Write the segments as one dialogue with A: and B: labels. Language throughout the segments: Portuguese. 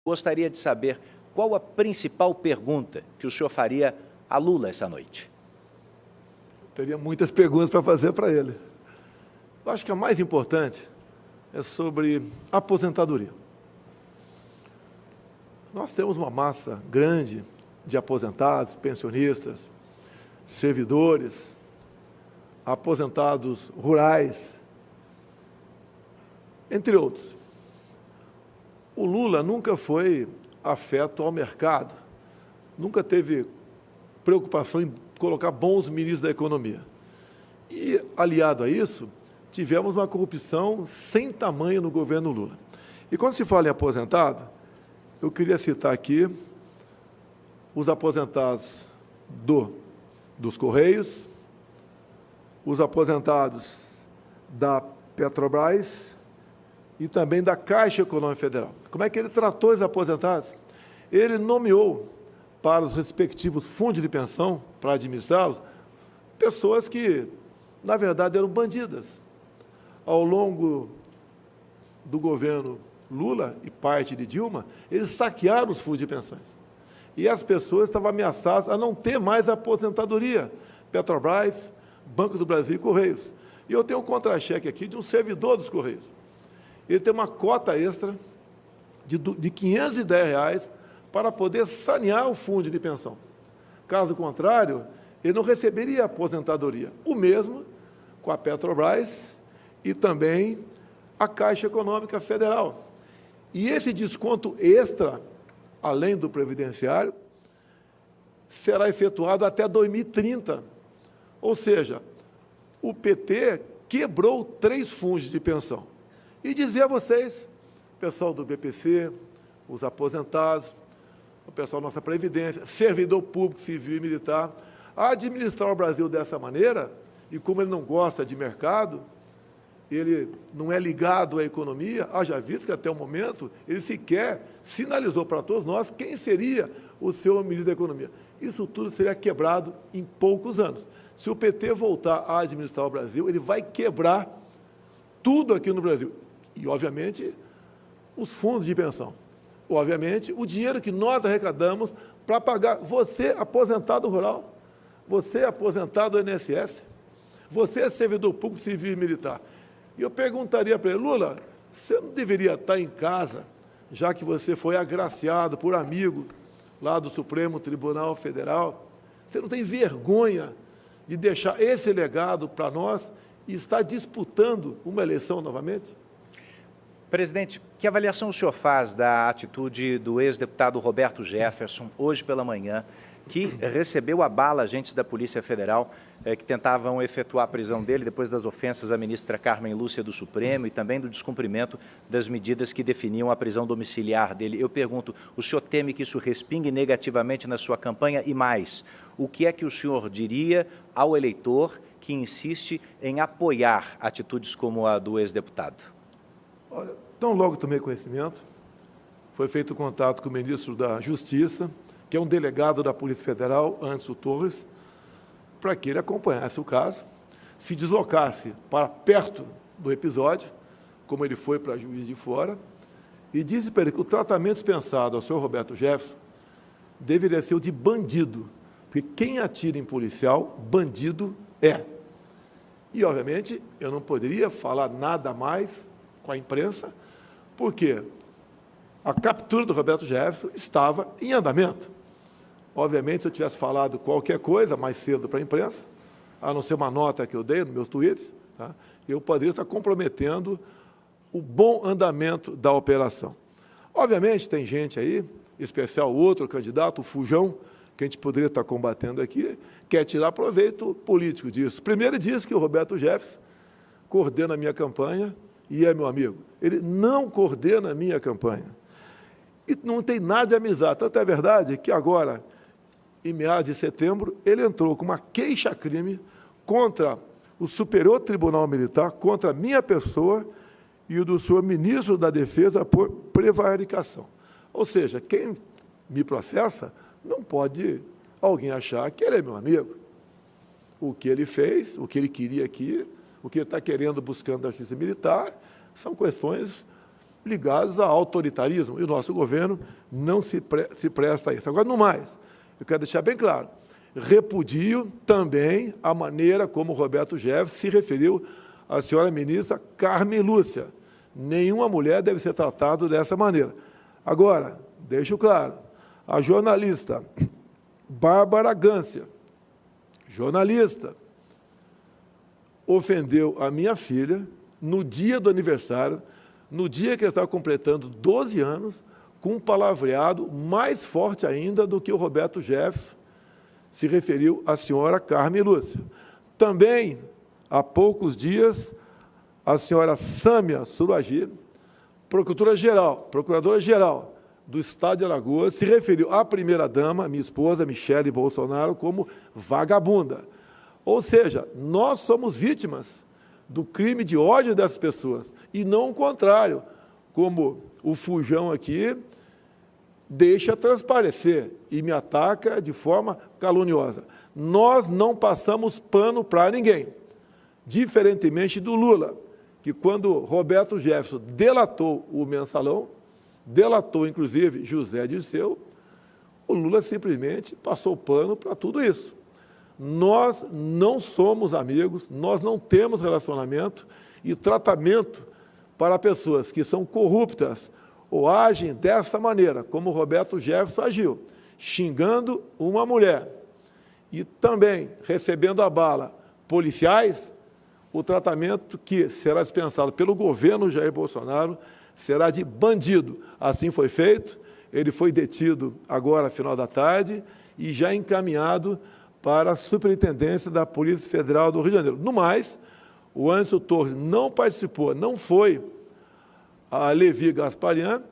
A: Gostaria de saber qual a principal pergunta que o senhor faria a Lula essa noite.
B: Teria muitas perguntas para fazer para ele. Eu acho que a mais importante é sobre aposentadoria. Nós temos uma massa grande de aposentados, pensionistas, servidores, aposentados rurais, entre outros. O Lula nunca foi afeto ao mercado, nunca teve preocupação em colocar bons ministros da economia. E, aliado a isso, tivemos uma corrupção sem tamanho no governo Lula. E quando se fala em aposentado, eu queria citar aqui os aposentados dos Correios, os aposentados da Petrobras e também da Caixa Econômica Federal. Como é que ele tratou os aposentados? Ele nomeou para os respectivos fundos de pensão, para administrá-los, pessoas que, na verdade, eram bandidas. Ao longo do governo Lula e parte de Dilma, eles saquearam os fundos de pensões. E as pessoas estavam ameaçadas a não ter mais aposentadoria. Petrobras, Banco do Brasil e Correios. E eu tenho um contra-cheque aqui de um servidor dos Correios. Ele tem uma cota extra de R$510 para poder sanear o fundo de pensão. Caso contrário, ele não receberia aposentadoria. O mesmo com a Petrobras e também a Caixa Econômica Federal. E esse desconto extra, além do previdenciário, será efetuado até 2030. Ou seja, o PT quebrou 3 fundos de pensão. E dizer a vocês, pessoal do BPC, os aposentados, o pessoal da nossa Previdência, servidor público, civil e militar, administrar o Brasil dessa maneira, e como ele não gosta de mercado, ele não é ligado à economia, haja visto que até o momento ele sequer sinalizou para todos nós quem seria o seu ministro da Economia. Isso tudo seria quebrado em poucos anos. Se o PT voltar a administrar o Brasil, ele vai quebrar tudo aqui no Brasil. E, obviamente, os fundos de pensão. Obviamente, o dinheiro que nós arrecadamos para pagar você, aposentado rural, você, aposentado do INSS, você, servidor público, civil e militar. E eu perguntaria para ele, Lula, você não deveria estar em casa, já que você foi agraciado por amigo lá do Supremo Tribunal Federal? Você não tem vergonha de deixar esse legado para nós e estar disputando uma eleição novamente?
A: Presidente, que avaliação o senhor faz da atitude do ex-deputado Roberto Jefferson, hoje pela manhã, que recebeu a bala agentes da Polícia Federal que tentavam efetuar a prisão dele depois das ofensas à ministra Carmen Lúcia do Supremo e também do descumprimento das medidas que definiam a prisão domiciliar dele. Eu pergunto, o senhor teme que isso respingue negativamente na sua campanha? E mais, o que é que o senhor diria ao eleitor que insiste em apoiar atitudes como a do ex-deputado?
B: Olha, tão logo tomei conhecimento, foi feito contato com o ministro da Justiça, que é um delegado da Polícia Federal, Anderson Torres, para que ele acompanhasse o caso, se deslocasse para perto do episódio, como ele foi para Juiz de Fora, e disse para ele que o tratamento dispensado ao senhor Roberto Jefferson deveria ser o de bandido, porque quem atira em policial, bandido é. E, obviamente, eu não poderia falar nada mais com a imprensa, porque a captura do Roberto Jefferson estava em andamento. Obviamente, se eu tivesse falado qualquer coisa mais cedo para a imprensa, a não ser uma nota que eu dei nos meus tweets, tá, eu poderia estar comprometendo o bom andamento da operação. Obviamente, tem gente aí, em especial outro candidato, o Fujão, que a gente poderia estar combatendo aqui, quer tirar proveito político disso. Primeiro, ele diz que o Roberto Jefferson coordena a minha campanha e é meu amigo. Ele não coordena a minha campanha. E não tem nada de amizade. Tanto é verdade que agora, em meados de setembro, ele entrou com uma queixa-crime contra o Superior Tribunal Militar, contra a minha pessoa e o do senhor ministro da Defesa por prevaricação. Ou seja, quem me processa não pode alguém achar que ele é meu amigo. O que ele fez, o que ele queria aqui, o que ele está querendo, buscando da justiça militar, são questões ligados a autoritarismo, e o nosso governo não se presta a isso. Agora, no mais, eu quero deixar bem claro, repudio também a maneira como o Roberto Jefferson se referiu à senhora ministra Carmen Lúcia. Nenhuma mulher deve ser tratada dessa maneira. Agora, deixo claro, a jornalista Bárbara Gância, jornalista, ofendeu a minha filha no dia do aniversário, no dia que ela estava completando 12 anos, com um palavreado mais forte ainda do que o Roberto Jefferson se referiu à senhora Carmen Lúcia. Também, há poucos dias, a senhora Sâmia Suragi, procuradora-geral do Estado de Alagoas, se referiu à primeira-dama, minha esposa, Michele Bolsonaro, como vagabunda. Ou seja, nós somos vítimas do crime de ódio dessas pessoas, e não o contrário, como o Fujão aqui deixa transparecer e me ataca de forma caluniosa. Nós não passamos pano para ninguém, diferentemente do Lula, que quando Roberto Jefferson delatou o Mensalão, delatou, inclusive, José Dirceu, o Lula simplesmente passou pano para tudo isso. Nós não somos amigos, nós não temos relacionamento e tratamento para pessoas que são corruptas ou agem dessa maneira, como o Roberto Jefferson agiu, xingando uma mulher e também recebendo a bala policiais, o tratamento que será dispensado pelo governo Jair Bolsonaro será de bandido. Assim foi feito, ele foi detido agora, final da tarde, e já encaminhado para a Superintendência da Polícia Federal do Rio de Janeiro. No mais, o Anderson Torres não participou, não foi a Levi Gasparian,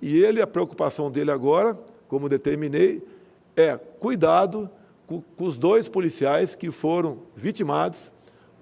B: e ele, a preocupação dele agora, como determinei, é cuidado com os 2 policiais que foram vitimados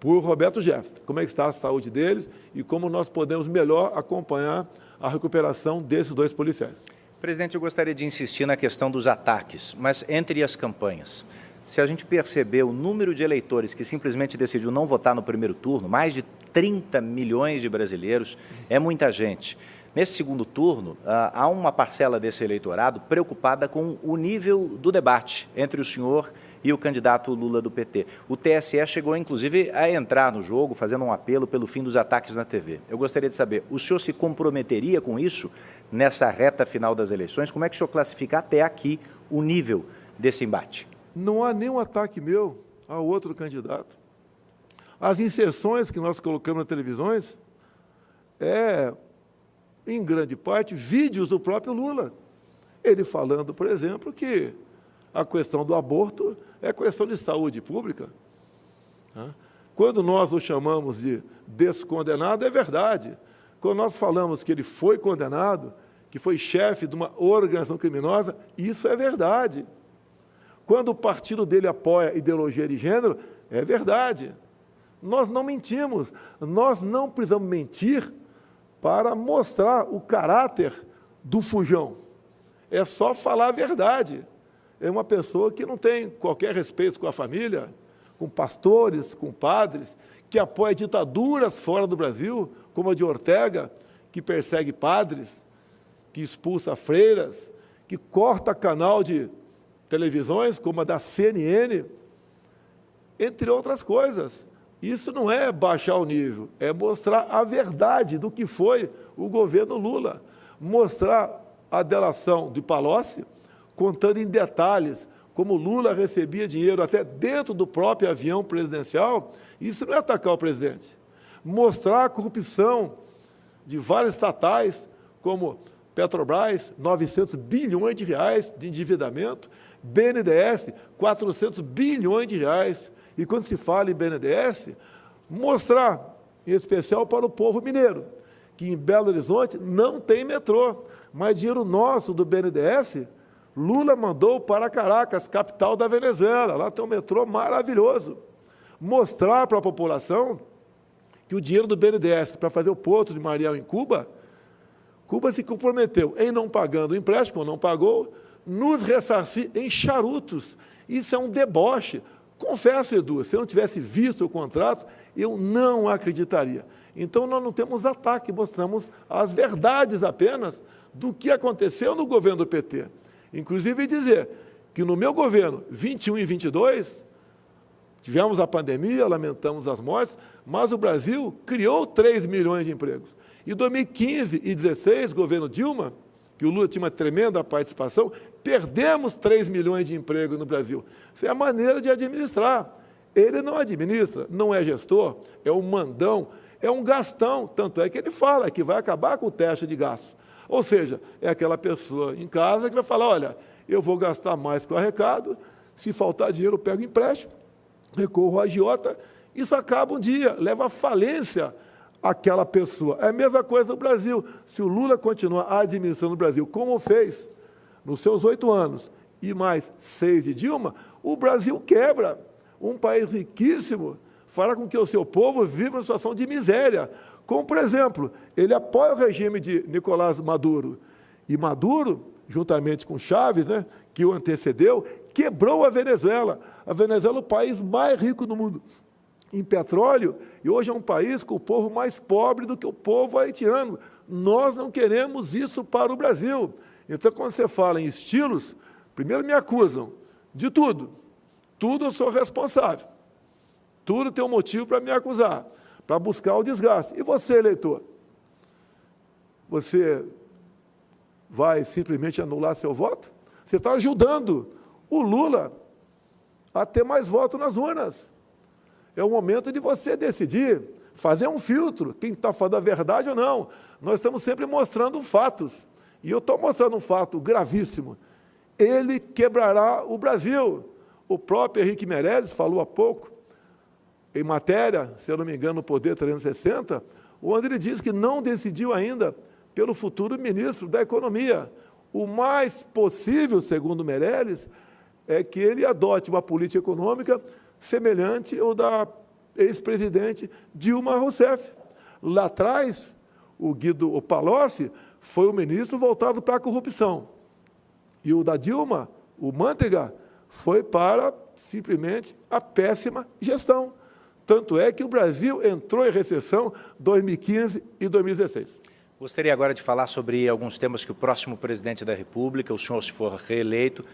B: por Roberto Jefferson. Como é que está a saúde deles e como nós podemos melhor acompanhar a recuperação desses 2 policiais.
A: Presidente, eu gostaria de insistir na questão dos ataques, mas entre as campanhas. Se a gente perceber o número de eleitores que simplesmente decidiu não votar no primeiro turno, mais de 30 milhões de brasileiros, é muita gente. Nesse segundo turno, há uma parcela desse eleitorado preocupada com o nível do debate entre o senhor e o candidato Lula do PT. O TSE chegou, inclusive, a entrar no jogo, fazendo um apelo pelo fim dos ataques na TV. Eu gostaria de saber, o senhor se comprometeria com isso nessa reta final das eleições? Como é que o senhor classifica até aqui o nível desse embate?
B: Não há nenhum ataque meu a outro candidato. As inserções que nós colocamos nas televisões em grande parte, vídeos do próprio Lula. Ele falando, por exemplo, que a questão do aborto é questão de saúde pública. Quando nós o chamamos de descondenado, é verdade. Quando nós falamos que ele foi condenado, que foi chefe de uma organização criminosa, isso é verdade. Quando o partido dele apoia a ideologia de gênero, é verdade. Nós não mentimos, nós não precisamos mentir para mostrar o caráter do Fujão. É só falar a verdade. É uma pessoa que não tem qualquer respeito com a família, com pastores, com padres, que apoia ditaduras fora do Brasil, como a de Ortega, que persegue padres, que expulsa freiras, que corta canal de televisões, como a da CNN, entre outras coisas. Isso não é baixar o nível, é mostrar a verdade do que foi o governo Lula. Mostrar a delação de Palocci, contando em detalhes como Lula recebia dinheiro até dentro do próprio avião presidencial, isso não é atacar o presidente. Mostrar a corrupção de várias estatais, como Petrobras, 900 bilhões de reais de endividamento, BNDES, 400 bilhões de reais. E quando se fala em BNDES, mostrar, em especial para o povo mineiro, que em Belo Horizonte não tem metrô, mas dinheiro nosso do BNDES, Lula mandou para Caracas, capital da Venezuela, lá tem um metrô maravilhoso. Mostrar para a população que o dinheiro do BNDES para fazer o Porto de Mariel em Cuba, Cuba se comprometeu em não pagando o empréstimo, não pagou, nos ressarcir em charutos. Isso é um deboche. Confesso, Edu, se eu não tivesse visto o contrato, eu não acreditaria. Então, nós não temos ataque, mostramos as verdades apenas do que aconteceu no governo do PT. Inclusive dizer que no meu governo, 21 e 22, tivemos a pandemia, lamentamos as mortes, mas o Brasil criou 3 milhões de empregos. Em 2015 e 2016, governo Dilma, que o Lula tinha uma tremenda participação, perdemos 3 milhões de empregos no Brasil. Isso é a maneira de administrar. Ele não administra, não é gestor, é um mandão, é um gastão. Tanto é que ele fala que vai acabar com o teto de gastos. Ou seja, é aquela pessoa em casa que vai falar, olha, eu vou gastar mais que o arrecado, se faltar dinheiro eu pego empréstimo, recorro à agiota, isso acaba um dia, leva à falência aquela pessoa. É a mesma coisa no Brasil. Se o Lula continuar administrando o Brasil como fez nos seus 8 anos e mais 6 de Dilma, o Brasil quebra. Um país riquíssimo fará com que o seu povo viva uma situação de miséria. Como, por exemplo, ele apoia o regime de Nicolás Maduro. E Maduro, juntamente com Chávez, né, que o antecedeu, quebrou a Venezuela. A Venezuela é o país mais rico do mundo em petróleo, e hoje é um país com o povo mais pobre do que o povo haitiano. Nós não queremos isso para o Brasil. Então, quando você fala em estilos, primeiro me acusam de tudo. Tudo eu sou responsável. Tudo tem um motivo para me acusar, para buscar o desgaste. E você, eleitor? Você vai simplesmente anular seu voto? Você está ajudando o Lula a ter mais votos nas urnas. É o momento de você decidir, fazer um filtro, quem está falando a verdade ou não. Nós estamos sempre mostrando fatos. E eu estou mostrando um fato gravíssimo. Ele quebrará o Brasil. O próprio Henrique Meirelles falou há pouco, em matéria, se eu não me engano, no Poder 360, onde ele diz que não decidiu ainda pelo futuro ministro da Economia. O mais possível, segundo Meirelles, é que ele adote uma política econômica semelhante ao da ex-presidente Dilma Rousseff. Lá atrás, o Palocci foi o ministro voltado para a corrupção. E o da Dilma, o Manteiga, foi para, simplesmente, a péssima gestão. Tanto é que o Brasil entrou em recessão em 2015 e 2016.
A: Gostaria agora de falar sobre alguns temas que o próximo presidente da República, o senhor, se for reeleito,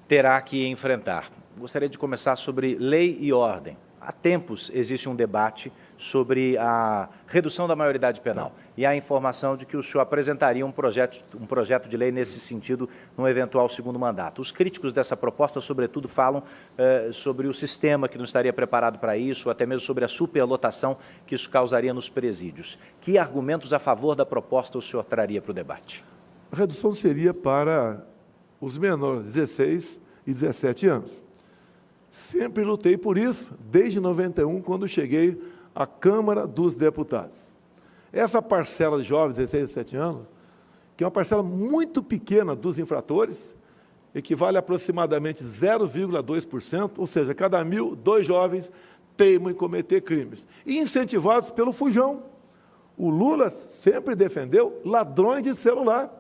A: terá que enfrentar. Gostaria de começar sobre lei e ordem. Há tempos existe um debate sobre a redução da maioridade penal e a informação de que o senhor apresentaria um projeto de lei nesse sentido num eventual segundo mandato. Os críticos dessa proposta, sobretudo, falam sobre o sistema que não estaria preparado para isso, ou até mesmo sobre a superlotação que isso causaria nos presídios. Que argumentos a favor da proposta o senhor traria para o debate?
B: A redução seria para os menores, 16 e 17 anos. Sempre lutei por isso, desde 91, quando cheguei à Câmara dos Deputados. Essa parcela de jovens, 16 e 17 anos, que é uma parcela muito pequena dos infratores, equivale a aproximadamente 0,2%, ou seja, cada 1.000, 2 jovens teimam em cometer crimes. E incentivados pelo fujão. O Lula sempre defendeu ladrões de celular,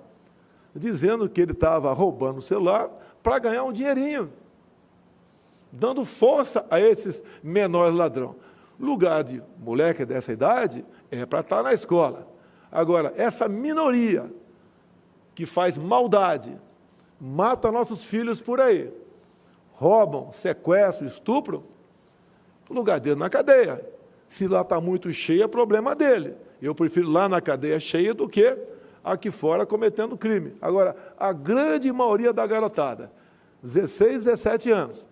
B: dizendo que ele estava roubando o celular para ganhar um dinheirinho, dando força a esses menores ladrões. Lugar de moleque dessa idade é para estar na escola. Agora, essa minoria que faz maldade, mata nossos filhos por aí, roubam, sequestram, estupram, o lugar dele na cadeia. Se lá está muito cheio, é problema dele. Eu prefiro lá na cadeia cheia do que aqui fora cometendo crime. Agora, a grande maioria da garotada, 16, 17 anos,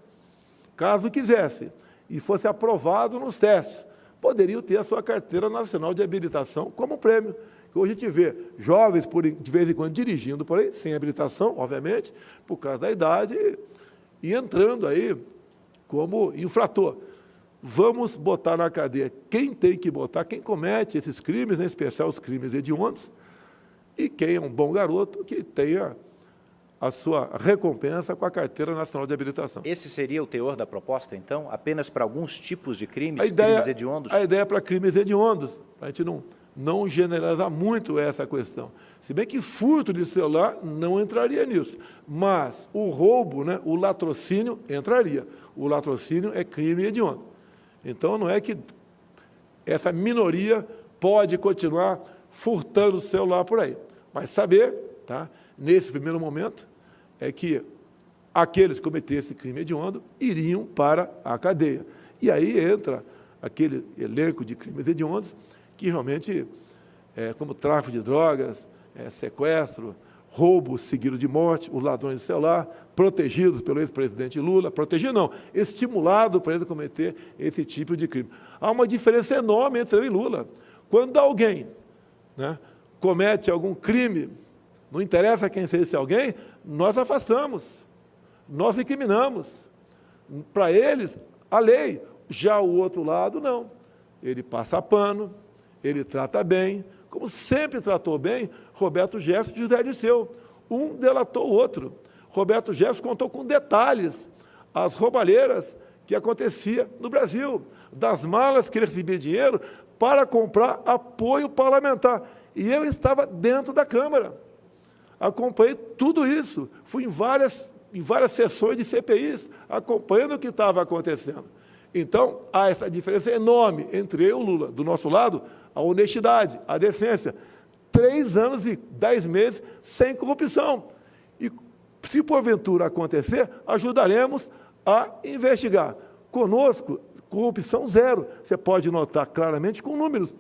B: caso quisesse e fosse aprovado nos testes, poderiam ter a sua carteira nacional de habilitação como prêmio. Hoje a gente vê jovens, de vez em quando, dirigindo por aí, sem habilitação, obviamente, por causa da idade, e entrando aí como infrator. Vamos botar na cadeia quem tem que botar, quem comete esses crimes, em especial os crimes hediondos, e quem é um bom garoto que tenha a sua recompensa com a Carteira Nacional de Habilitação.
A: Esse seria o teor da proposta, então? Apenas para alguns tipos de crimes, crimes hediondos?
B: A ideia é para crimes hediondos, para a gente não generalizar muito essa questão. Se bem que furto de celular não entraria nisso, mas o roubo, né, o latrocínio entraria. O latrocínio é crime hediondo. Então, não é que essa minoria pode continuar furtando o celular por aí. Mas saber, tá, nesse primeiro momento, é que aqueles que cometessem crime hediondo iriam para a cadeia. E aí entra aquele elenco de crimes hediondos que realmente, como tráfico de drogas, sequestro, roubo seguido de morte, os ladrões de celular, protegidos pelo ex-presidente Lula, protegido não, estimulado para ele cometer esse tipo de crime. Há uma diferença enorme entre eu e Lula. Quando alguém, né, comete algum crime, não interessa quem seja esse alguém, nós afastamos, nós incriminamos. Para eles, a lei. Já o outro lado, não. Ele passa pano, ele trata bem, como sempre tratou bem Roberto Jefferson e José Dirceu. Um delatou o outro. Roberto Jefferson contou com detalhes as roubalheiras que acontecia no Brasil, das malas que ele recebia dinheiro para comprar apoio parlamentar. E eu estava dentro da Câmara. Acompanhei tudo isso. Fui em várias sessões de CPIs, acompanhando o que estava acontecendo. Então, há essa diferença enorme entre eu e o Lula. Do nosso lado, a honestidade, a decência. 3 anos e 10 meses sem corrupção. E, se porventura acontecer, ajudaremos a investigar. Conosco, corrupção zero. Você pode notar claramente com números.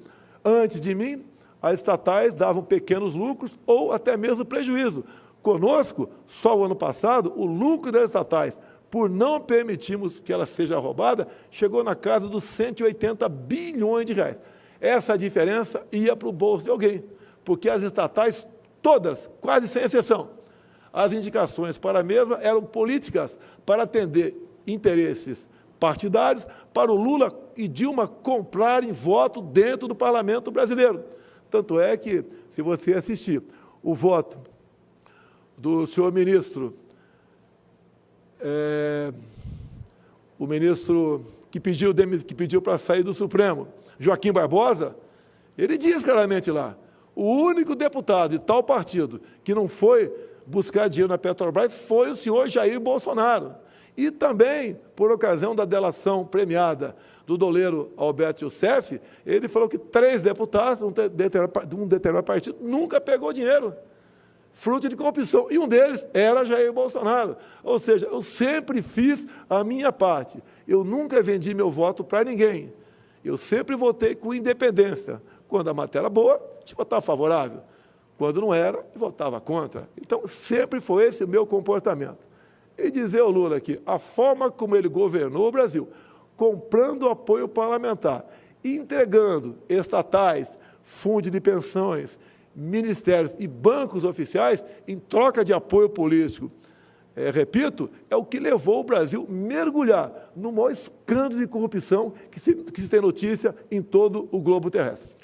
B: Antes de mim, as estatais davam pequenos lucros ou até mesmo prejuízo. Conosco, só o ano passado, o lucro das estatais, por não permitirmos que ela seja roubada, chegou na casa dos 180 bilhões de reais. Essa diferença ia para o bolso de alguém, porque as estatais, todas, quase sem exceção, as indicações para a mesma eram políticas para atender interesses partidários, para o Lula e Dilma comprarem voto dentro do parlamento brasileiro. Tanto é que, se você assistir o voto do senhor ministro, o ministro que pediu para sair do Supremo, Joaquim Barbosa, ele diz claramente lá, o único deputado de tal partido que não foi buscar dinheiro na Petrobras foi o senhor Jair Bolsonaro. E também, por ocasião da delação premiada do doleiro Alberto Youssef, ele falou que 3 deputados de um determinado partido nunca pegou dinheiro, fruto de corrupção, e um deles era Jair Bolsonaro. Ou seja, eu sempre fiz a minha parte. Eu nunca vendi meu voto para ninguém. Eu sempre votei com independência. Quando a matéria era boa, a gente votava favorável. Quando não era, votava contra. Então, sempre foi esse o meu comportamento. E dizer ao Lula que a forma como ele governou o Brasil, comprando apoio parlamentar, entregando estatais, fundos de pensões, ministérios e bancos oficiais em troca de apoio político, repito, é o que levou o Brasil a mergulhar no maior escândalo de corrupção que se tem notícia em todo o globo terrestre.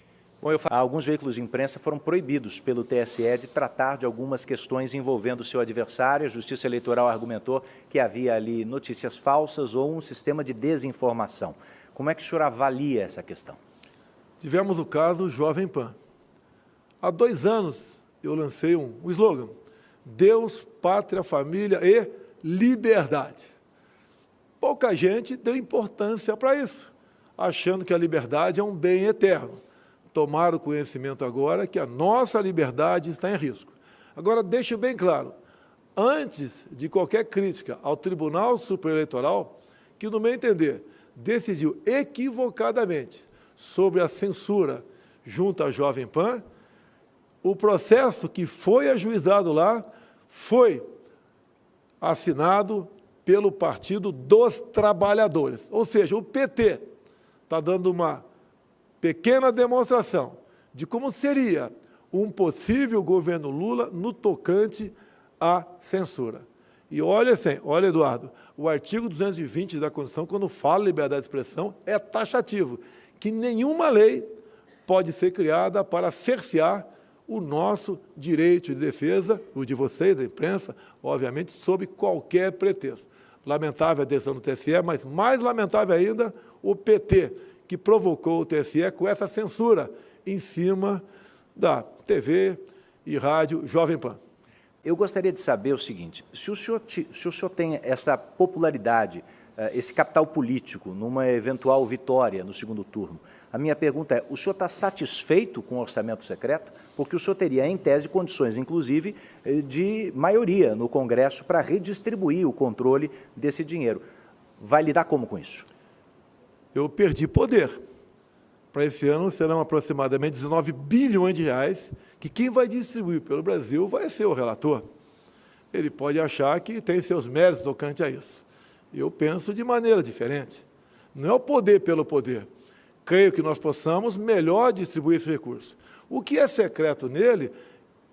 A: Bom, alguns veículos de imprensa foram proibidos pelo TSE de tratar de algumas questões envolvendo o seu adversário. A Justiça Eleitoral argumentou que havia ali notícias falsas ou um sistema de desinformação. Como é que o senhor avalia essa questão?
B: Tivemos o caso Jovem Pan. Há 2 anos eu lancei um slogan: Deus, Pátria, Família e Liberdade. Pouca gente deu importância para isso, achando que a liberdade é um bem eterno. Tomaram conhecimento agora que a nossa liberdade está em risco. Agora, deixo bem claro, antes de qualquer crítica ao Tribunal Superior Eleitoral, que, no meu entender, decidiu equivocadamente sobre a censura junto à Jovem Pan, o processo que foi ajuizado lá foi assinado pelo Partido dos Trabalhadores. Ou seja, o PT está dando uma pequena demonstração de como seria um possível governo Lula no tocante à censura. E olha, Eduardo, o artigo 220 da Constituição, quando fala liberdade de expressão, é taxativo, que nenhuma lei pode ser criada para cercear o nosso direito de defesa, o de vocês, da imprensa, obviamente, sob qualquer pretexto. Lamentável a decisão do TSE, mas mais lamentável ainda o PT, que provocou o TSE com essa censura em cima da TV e rádio Jovem Pan.
A: Eu gostaria de saber o seguinte, se o senhor tem essa popularidade esse capital político numa eventual vitória no segundo turno. A minha pergunta é, o senhor está satisfeito com o orçamento secreto? Porque o senhor teria, em tese, condições, inclusive, de maioria no Congresso para redistribuir o controle desse dinheiro. Vai lidar como com isso?
B: Eu perdi poder. Para esse ano serão aproximadamente 19 bilhões de reais, que quem vai distribuir pelo Brasil vai ser o relator. Ele pode achar que tem seus méritos tocante a isso. Eu penso de maneira diferente. Não é o poder pelo poder. Creio que nós possamos melhor distribuir esse recurso. O que é secreto nele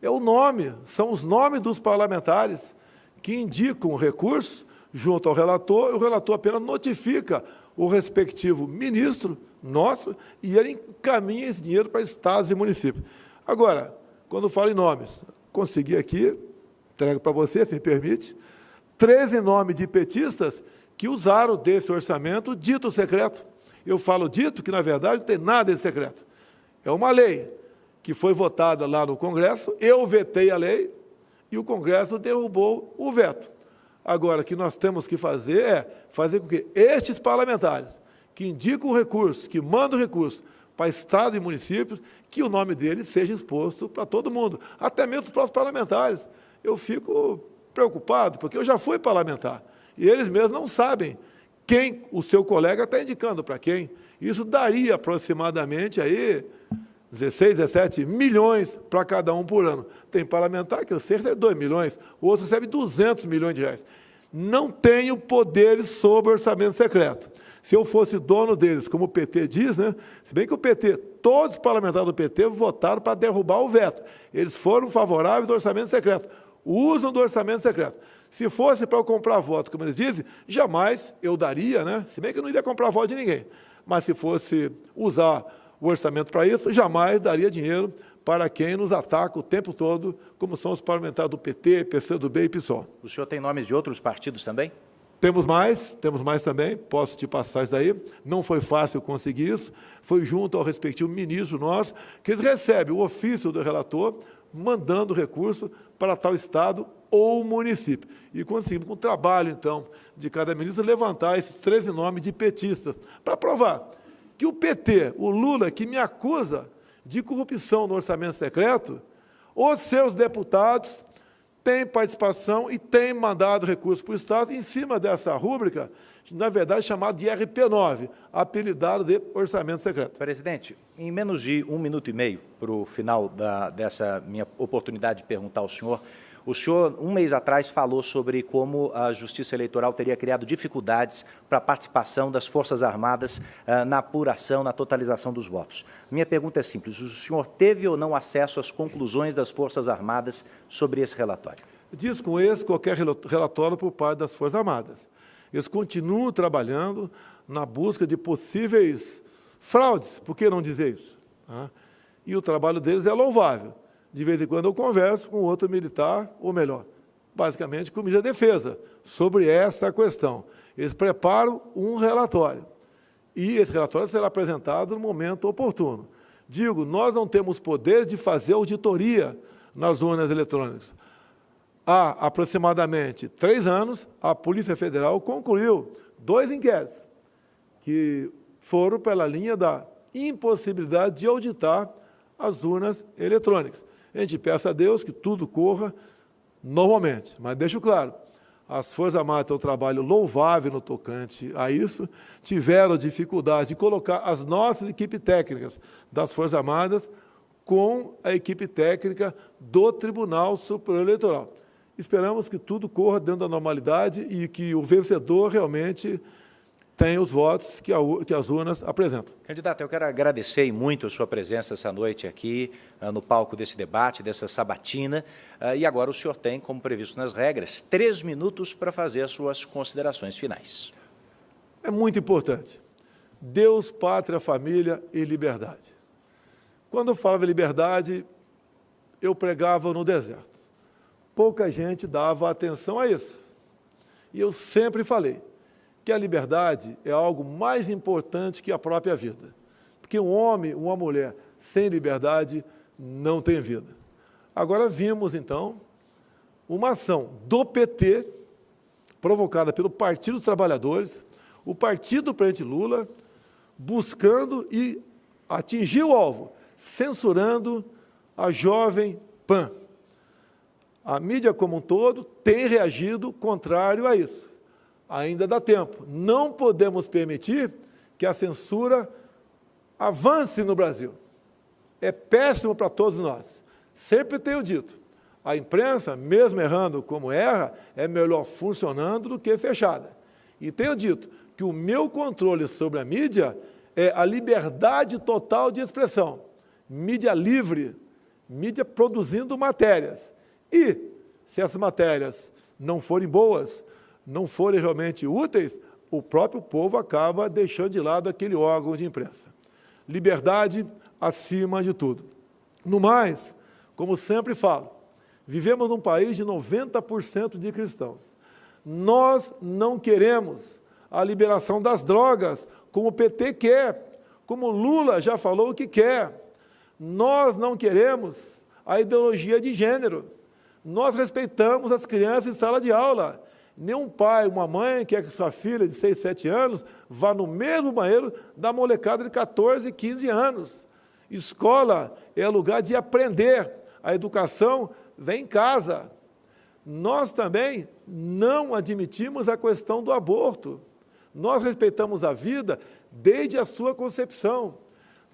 B: é o nome, são os nomes dos parlamentares que indicam o recurso junto ao relator, e o relator apenas notifica o respectivo ministro nosso e ele encaminha esse dinheiro para estados e municípios. Agora, quando falo em nomes, consegui aqui, entrego para você, se me permite, 13 nomes de petistas que usaram desse orçamento dito secreto. Eu falo dito que, na verdade, não tem nada de secreto. É uma lei que foi votada lá no Congresso, eu vetei a lei e o Congresso derrubou o veto. Agora, o que nós temos que fazer é fazer com que estes parlamentares, que indicam o recurso, que mandam o recurso para Estado e municípios, que o nome deles seja exposto para todo mundo, até mesmo os próprios parlamentares. Eu fico preocupado, porque eu já fui parlamentar, e eles mesmos não sabem quem o seu colega está indicando para quem. Isso daria aproximadamente aí 16, 17 milhões para cada um por ano. Tem parlamentar que eu sei recebe 2 milhões, o outro recebe 200 milhões de reais. Não tenho poderes sobre o orçamento secreto. Se eu fosse dono deles, como o PT diz, né? Se bem que o PT, todos os parlamentares do PT votaram para derrubar o veto. Eles foram favoráveis ao orçamento secreto, usam do orçamento secreto. Se fosse para eu comprar voto, como eles dizem, jamais eu daria, né? Se bem que eu não iria comprar voto de ninguém. Mas se fosse usar o orçamento para isso, jamais daria dinheiro para quem nos ataca o tempo todo, como são os parlamentares do PT, PCdoB e PSOL.
A: O senhor tem nomes de outros partidos também?
B: Temos mais também, posso te passar isso daí. Não foi fácil conseguir isso, foi junto ao respectivo ministro nosso, que eles recebem o ofício do relator, mandando recurso para tal estado ou município. E conseguimos, com o trabalho, então, de cada ministro, levantar esses 13 nomes de petistas, para provar que o PT, o Lula, que me acusa de corrupção no orçamento secreto, os seus deputados têm participação e têm mandado recursos para o Estado em cima dessa rúbrica, na verdade, chamada de RP9, apelidado de orçamento secreto.
A: Presidente, em menos de 1 minuto e meio, para o final dessa minha oportunidade de perguntar ao senhor, o senhor, um mês atrás, falou sobre como a Justiça Eleitoral teria criado dificuldades para a participação das Forças Armadas na apuração, na totalização dos votos. Minha pergunta é simples, o senhor teve ou não acesso às conclusões das Forças Armadas sobre esse relatório?
B: Diz com esse qualquer relatório por parte das Forças Armadas. Eles continuam trabalhando na busca de possíveis fraudes, por que não dizer isso? E o trabalho deles é louvável. De vez em quando eu converso com outro militar, ou melhor, basicamente com o ministro da Defesa, sobre essa questão. Eles preparam um relatório, e esse relatório será apresentado no momento oportuno. Digo, nós não temos poder de fazer auditoria nas urnas eletrônicas. Há aproximadamente 3 anos, a Polícia Federal concluiu 2 inquéritos, que foram pela linha da impossibilidade de auditar as urnas eletrônicas. A gente peça a Deus que tudo corra normalmente, mas deixo claro, as Forças Armadas têm um trabalho louvável no tocante a isso, tiveram dificuldade de colocar as nossas equipes técnicas das Forças Armadas com a equipe técnica do Tribunal Superior Eleitoral. Esperamos que tudo corra dentro da normalidade e que o vencedor realmente tenha os votos que as urnas apresentam.
A: Candidato, eu quero agradecer muito a sua presença essa noite aqui no palco desse debate, dessa sabatina, e agora o senhor tem, como previsto nas regras, 3 minutos para fazer as suas considerações finais.
B: É muito importante. Deus, pátria, família e liberdade. Quando eu falava liberdade, eu pregava no deserto. Pouca gente dava atenção a isso. E eu sempre falei que a liberdade é algo mais importante que a própria vida. Porque um homem, uma mulher sem liberdade não tem vida. Agora vimos, então, uma ação do PT, provocada pelo Partido dos Trabalhadores, o partido do presidente Lula buscando e atingir o alvo, censurando a Jovem Pan. A mídia como um todo tem reagido contrário a isso. Ainda dá tempo. Não podemos permitir que a censura avance no Brasil. É péssimo para todos nós. Sempre tenho dito, a imprensa, mesmo errando como erra, é melhor funcionando do que fechada. E tenho dito que o meu controle sobre a mídia é a liberdade total de expressão. Mídia livre, mídia produzindo matérias. E, se essas matérias não forem boas, não forem realmente úteis, o próprio povo acaba deixando de lado aquele órgão de imprensa. Liberdade acima de tudo. No mais, como sempre falo, vivemos num país de 90% de cristãos. Nós não queremos a liberação das drogas, como o PT quer, como Lula já falou que quer. Nós não queremos a ideologia de gênero. Nós respeitamos as crianças em sala de aula. Nenhum pai, uma mãe quer que sua filha de 6, 7 anos vá no mesmo banheiro da molecada de 14, 15 anos. Escola é lugar de aprender. A educação vem em casa. Nós também não admitimos a questão do aborto. Nós respeitamos a vida desde a sua concepção.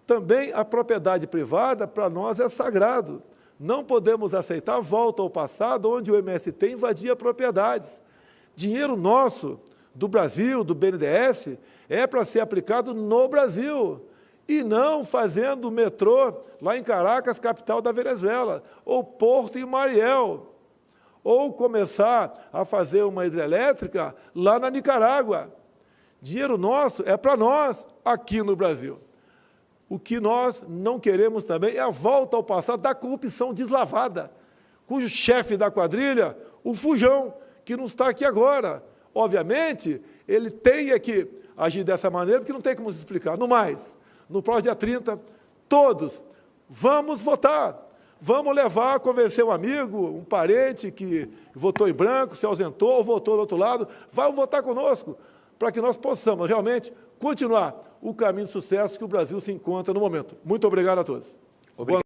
B: Também a propriedade privada, para nós, é sagrado. Não podemos aceitar a volta ao passado, onde o MST invadia propriedades. Dinheiro nosso, do Brasil, do BNDES, é para ser aplicado no Brasil, e não fazendo metrô lá em Caracas, capital da Venezuela, ou Porto em Mariel, ou começar a fazer uma hidrelétrica lá na Nicarágua. Dinheiro nosso é para nós, aqui no Brasil. O que nós não queremos também é a volta ao passado da corrupção deslavada, cujo chefe da quadrilha, o Fujão, que não está aqui agora. Obviamente, ele tem que agir dessa maneira, porque não tem como se explicar. No mais, no próximo dia 30, todos vamos votar. Vamos levar, convencer um amigo, um parente que votou em branco, se ausentou ou votou do outro lado, vai votar conosco, para que nós possamos realmente continuar o caminho de sucesso que o Brasil se encontra no momento. Muito obrigado a todos.
A: Obrigado.